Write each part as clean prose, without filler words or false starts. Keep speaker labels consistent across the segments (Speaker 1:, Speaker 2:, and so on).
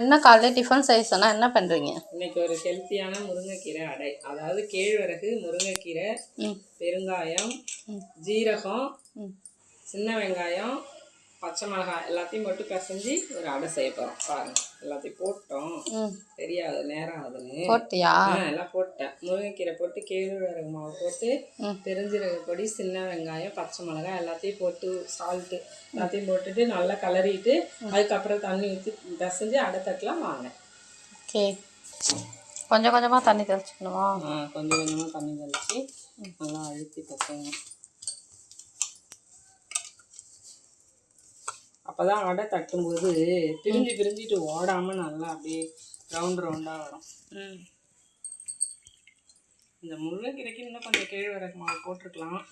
Speaker 1: என்ன காலையில் டிஃபன் செய்ய சொன்னால் என்ன பண்ணுறீங்க?
Speaker 2: இன்னைக்கு ஒரு ஹெல்த்தியான முருங்கைக்கீரை அடை. அதாவது கேழ்வரகு, முருங்கைக்கீரை, பெருங்காயம், ஜீரகம், சின்ன வெங்காயம், பச்சை மிளகாய் எல்லாத்தையும் போட்டு பிசைஞ்சு ஒரு அடை செய்ய போகிறோம். பாருங்க, எல்லாத்தையும் போட்டோம். தெரியாது நேரம் ஆகுதுன்னு
Speaker 1: போட்டியா?
Speaker 2: எல்லாம் போட்டேன். முருங்கைக்கீரை போட்டு, கேழ்வரகு மாவு போட்டு, பெருஞ்சீரக பொடி, சின்ன வெங்காயம், பச்சை மிளகாய் எல்லாத்தையும் போட்டு, சால்ட்டு எல்லாத்தையும் போட்டுட்டு நல்லா கிளறிட்டு அதுக்கப்புறம் தண்ணி ஊற்றி பிசைஞ்சு அடை தட்டலாம். வாங்க.
Speaker 1: ஓகே, கொஞ்சம் கொஞ்சமாக தண்ணி தெளிச்சுக்கணுமா?
Speaker 2: கொஞ்சம் கொஞ்சமாக தண்ணி தெளிச்சு நல்லா அழுத்தி பிசைங்க. அப்போதான் அடை தட்டும்போது பிரிஞ்சிட்டு ஓடாமல் நல்லா அப்படியே ரவுண்டாக வரும். இந்த முருங்கைக்கீரைக்கு இன்னும் கொஞ்சம் கேழ்வரகு மாவு போட்டிருக்கலாம்.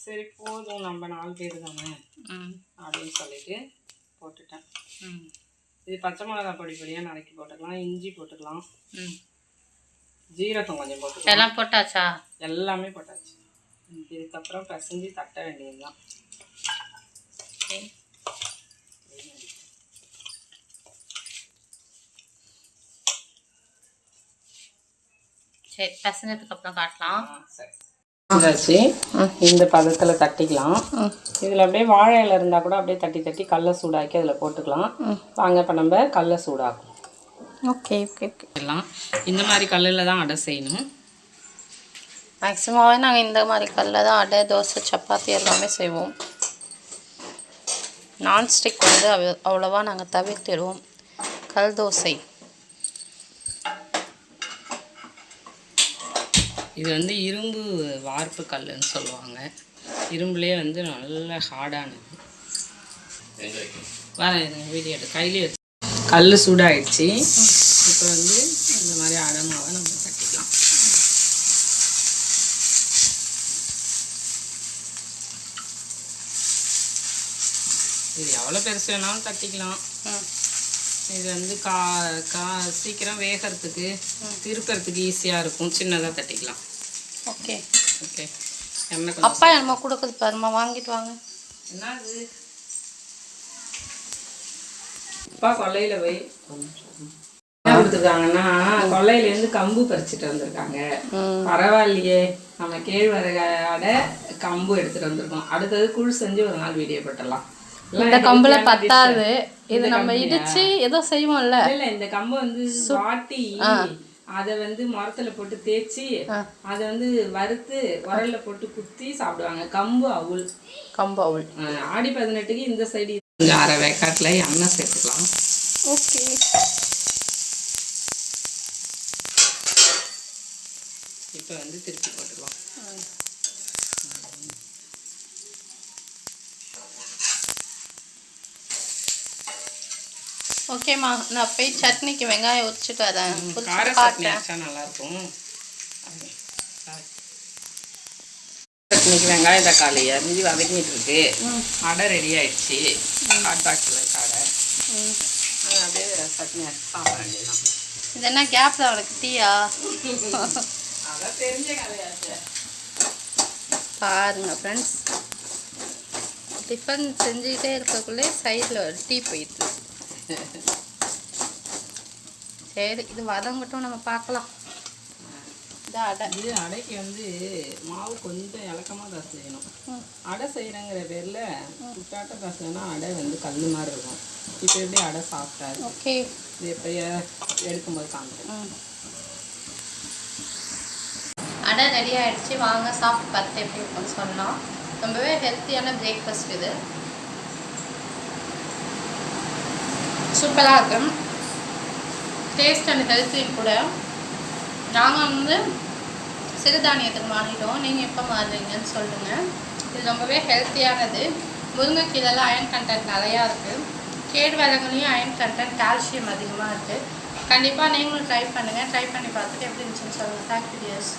Speaker 2: சரி போதும், நம்ம 4 பேர் தானே அப்படின்னு சொல்லிட்டு போட்டுட்டேன். இது பச்சை மிளகாய் பொடியாக நறுக்கி போட்டுக்கலாம். இஞ்சி போட்டுக்கலாம். ஜீரகம் கொஞ்சம் போட்டுக்கலாம்.
Speaker 1: எல்லாம் போட்டாச்சா? எல்லாமே
Speaker 2: போட்டாச்சு. இதுக்கப்புறம் பிசைஞ்சு தட்ட வேண்டியதுதான்.
Speaker 1: சரி, பிசைஞ்சதுக்கு அப்புறம் காட்டலாம்.
Speaker 2: இந்த பதத்தில் தட்டிக்கலாம். இதில் அப்படியே வாழை இலை இருந்தால் கூட அப்படியே தட்டி தட்டி கடலை சூடாக்கி அதில் போட்டுக்கலாம். வாங்க இப்போ நம்ம கடலை சூடாக்கும்.
Speaker 1: Okay okay okay.
Speaker 2: எல்லாம் இந்த மாதிரி கல்லில் தான் அடை செய்யணும்.
Speaker 1: மேக்ஸிமமாகவே நாங்கள் இந்த மாதிரி கல்லில் தான் அடை, தோசை, சப்பாத்தி எல்லாமே செய்வோம். நான்ஸ்டிக் வந்து அவ்வளோவா நாங்கள் தவிர்த்திடுவோம். கல் தோசை
Speaker 2: இது வந்து இரும்பு வார்ப்பு கல்லுன்னு சொல்லுவாங்க. இரும்புலேயே வந்து நல்ல ஹார்டானது. வீடியோ எடுத்து கையிலே வச்சு கல் சூடாகிடுச்சு. இப்போ வந்து இந்த மாதிரி அடை மாவை நம்ம தட்டிக்கலாம். இது எவ்வளோ பெருசு வேணாலும் தட்டிக்கலாம். இது வந்து சீக்கிரம் வேகிறதுக்கு, திருக்கிறதுக்கு ஈஸியாக இருக்கும். சின்னதாக தட்டிக்கலாம்.
Speaker 1: Okay
Speaker 2: okay.
Speaker 1: அப்பா என்னமோ கொடுக்குது பாருமா, வாங்கிட்டு வாங்க.
Speaker 2: என்ன இது? அப்பா கொல்லையில் போய் என்ன கொடுத்துருக்காங்கன்னா, கொல்லையிலேருந்து கம்பு பறிச்சுட்டு வந்திருக்காங்க. பரவாயில்லையே, நம்ம கேழ்வரகு அடை கம்பு எடுத்துகிட்டு வந்திருக்கோம். அடுத்தது கூழ் செஞ்சு ஒரு நாள் வீடியோ போட்டுடலாம்.
Speaker 1: இந்த கம்புல பத்தாது, இது நம்ம இடிச்சு ஏதோ செய்வோம்ல.
Speaker 2: இல்ல, இந்த கம்பு வந்து வாட்டி அதை வந்து மரத்துல போட்டு தேய்ச்சி அதை வந்து வறுத்து உரல்ல போட்டு குத்தி சாப்பிடுவாங்க. கம்பு அவுள். ஆடி 18க்கு இந்த சைடு கொஞ்சம் அரை வேக்காட்டில் எண்ணெய் சேர்த்துக்கலாம்.
Speaker 1: ஓகே.
Speaker 2: இப்போ வந்து திருப்பி போட்டுக்கலாம்.
Speaker 1: ஓகேம்மா, நான் போய் சட்னிக்கு வெங்காயம் உரிச்சிட்டு வரேன்.
Speaker 2: நல்லா இருக்கும். சட்னிக்கு வெங்காயம் தக்காளி அரிஞ்சு வதக்கிட்டு இருக்கு. அடை ரெடி ஆயிடுச்சு. ஹாட் பாக்ஸில் இருக்க அடை. அப்படியே சட்னி அரைச்சி சாப்பிட வேண்டியதுதான்.
Speaker 1: இது என்ன கேப்ல அவனுக்கு டீயா?
Speaker 2: அதான் தெரிஞ்ச கதையாச்சு.
Speaker 1: பாருங்க ஃப்ரெண்ட்ஸ், டிஃபன் செஞ்சுக்கிட்டே இருக்கக்குள்ளே சைடில் ஒரு டீ போயிட்டு. சரி, இது வதங்கட்டும், நம்ம பார்க்கலாம்.
Speaker 2: இது அடைக்கு வந்து மாவு கொஞ்சம் இலக்கமாக தான் செய்யணும். அடை செய்யணுங்கிற பேரில் குட்டாட்ட பசங்கன்னா அடை வந்து கல் மாதிரி இருக்கும். இப்போ எப்படி அடை சாப்பிட்டாரு.
Speaker 1: ஓகே,
Speaker 2: இது எப்போ எடுக்கும்போது காமிக்கிறேன்.
Speaker 1: அடை ரெடி ஆகிடுச்சு. வாங்க சாப்பிட்டு பார்த்து எப்படி இருக்குன்னு சொன்னோம். ரொம்பவே ஹெல்த்தியான பிரேக்ஃபாஸ்ட் இது. சூப்பராக இருக்கும். டேஸ்ட் அண்ட் ஹெல்த்தி கூட. நாங்கள் வந்து சிறுதானியத்துக்கு மாறிட்டோம். நீங்கள் எப்போ மாறுறீங்கன்னு சொல்லுங்கள். இது ரொம்பவே ஹெல்த்தியானது. முருங்கைக்கீரையில் அயன் கண்டென்ட் நிறையா இருக்குது. கேழ்வரகுலையும் அயன் கண்டென்ட், கால்சியம் அதிகமாக இருக்குது. கண்டிப்பாக நீங்களும் ட்ரை பண்ணுங்கள். ட்ரை பண்ணி பார்த்துட்டு எப்படி இருந்துச்சுன்னு சொல்லுங்கள். Thank you tears.